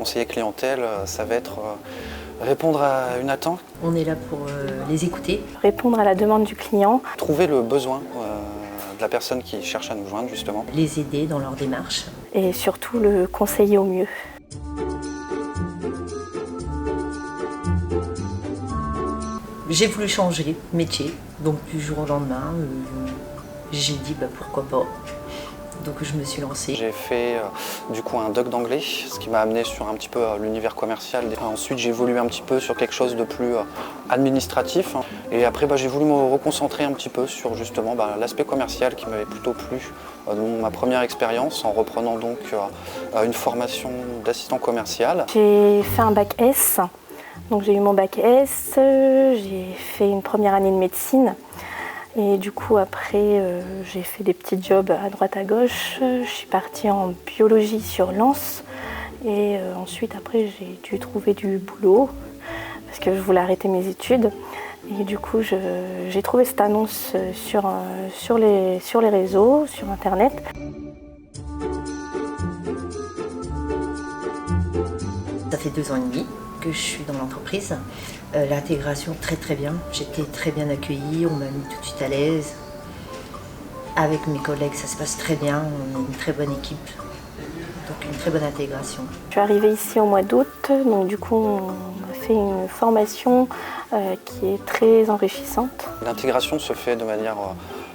conseiller clientèle, ça va être répondre à une attente. On est là pour les écouter. Répondre à la demande du client. Trouver le besoin de la personne qui cherche à nous joindre justement. Les aider dans leur démarche. Et surtout le conseiller au mieux. J'ai voulu changer de métier, donc du jour au lendemain, j'ai dit pourquoi pas. Donc je me suis lancée. J'ai fait du coup un doc d'anglais, ce qui m'a amené sur un petit peu l'univers commercial. Ensuite j'ai évolué un petit peu sur quelque chose de plus administratif. Et après j'ai voulu me reconcentrer un petit peu sur justement l'aspect commercial qui m'avait plutôt plu dans ma première expérience en reprenant donc une formation d'assistant commercial. J'ai fait un bac S, donc j'ai eu mon bac S, j'ai fait une première année de médecine. Et du coup, après, j'ai fait des petits jobs à droite à gauche. Je suis partie en biologie sur Lens. Et ensuite, après, j'ai dû trouver du boulot parce que je voulais arrêter mes études. Et du coup, j'ai trouvé cette annonce sur les réseaux, sur Internet. Ça fait 2 ans et demi que je suis dans l'entreprise. L'intégration très bien, j'étais très bien accueillie, on m'a mis tout de suite à l'aise. Avec mes collègues ça se passe très bien, on est une très bonne équipe, donc une très bonne intégration. Je suis arrivée ici au mois d'août, donc du coup on a fait une formation qui est très enrichissante. L'intégration se fait de manière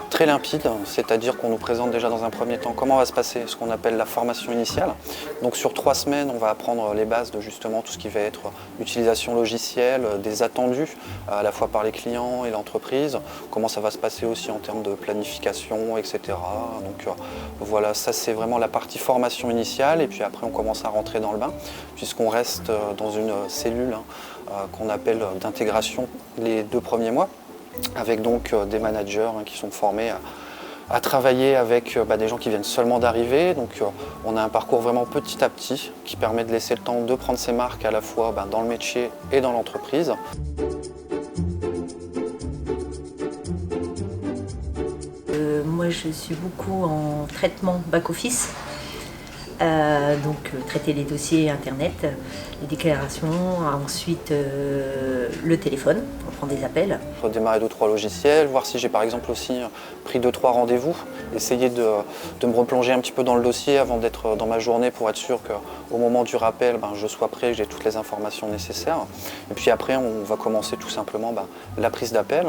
très limpide, c'est-à-dire qu'on nous présente déjà dans un premier temps comment va se passer ce qu'on appelle la formation initiale. Donc sur 3 semaines, on va apprendre les bases de justement tout ce qui va être utilisation logicielle, des attendus à la fois par les clients et l'entreprise, comment ça va se passer aussi en termes de planification, etc. Donc voilà, ça c'est vraiment la partie formation initiale et puis après on commence à rentrer dans le bain puisqu'on reste dans une cellule qu'on appelle d'intégration les 2 premiers mois, avec donc des managers qui sont formés à travailler avec des gens qui viennent seulement d'arriver. Donc on a un parcours vraiment petit à petit qui permet de laisser le temps de prendre ses marques à la fois dans le métier et dans l'entreprise. Moi je suis beaucoup en traitement back-office. Donc traiter les dossiers internet, les déclarations, ensuite le téléphone, on prend des appels. Redémarrer 2-3 logiciels, voir si j'ai par exemple aussi pris 2-3 rendez-vous, essayer de me replonger un petit peu dans le dossier avant d'être dans ma journée pour être sûr qu'au moment du rappel, je sois prêt, que j'ai toutes les informations nécessaires. Et puis après on va commencer tout simplement la prise d'appel.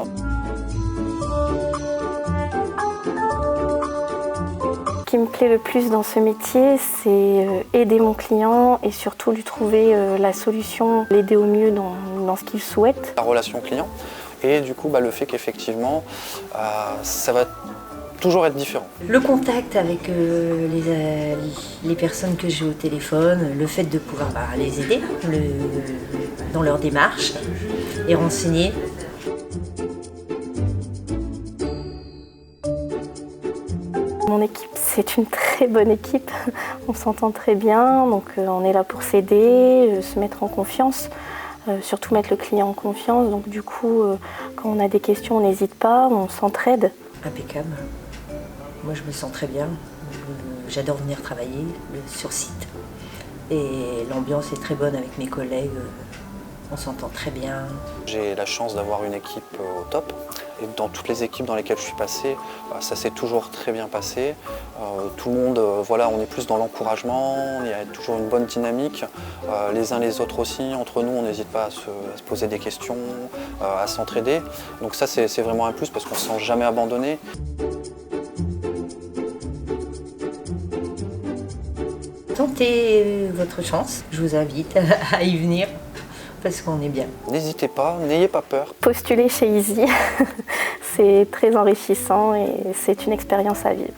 Ce qui me plaît le plus dans ce métier, c'est aider mon client et surtout lui trouver la solution, l'aider au mieux dans ce qu'il souhaite. La relation client et du coup le fait qu'effectivement ça va toujours être différent. Le contact avec les personnes que j'ai au téléphone, le fait de pouvoir les aider dans leur démarche et renseigner. Mon équipe, c'est une très bonne équipe, on s'entend très bien, donc on est là pour s'aider, se mettre en confiance, surtout mettre le client en confiance. Donc du coup, quand on a des questions, on n'hésite pas, on s'entraide. Impeccable. Moi je me sens très bien, j'adore venir travailler sur site et l'ambiance est très bonne avec mes collègues, on s'entend très bien. J'ai la chance d'avoir une équipe au top. Et dans toutes les équipes dans lesquelles je suis passé, ça s'est toujours très bien passé. Tout le monde, on est plus dans l'encouragement, il y a toujours une bonne dynamique. Les uns les autres aussi, entre nous, on n'hésite pas à se poser des questions, à s'entraider. Donc ça, c'est vraiment un plus parce qu'on ne se sent jamais abandonné. Tentez votre chance, je vous invite à y venir. Parce qu'on est bien. N'hésitez pas, n'ayez pas peur. Postulez chez Easy, c'est très enrichissant et c'est une expérience à vivre.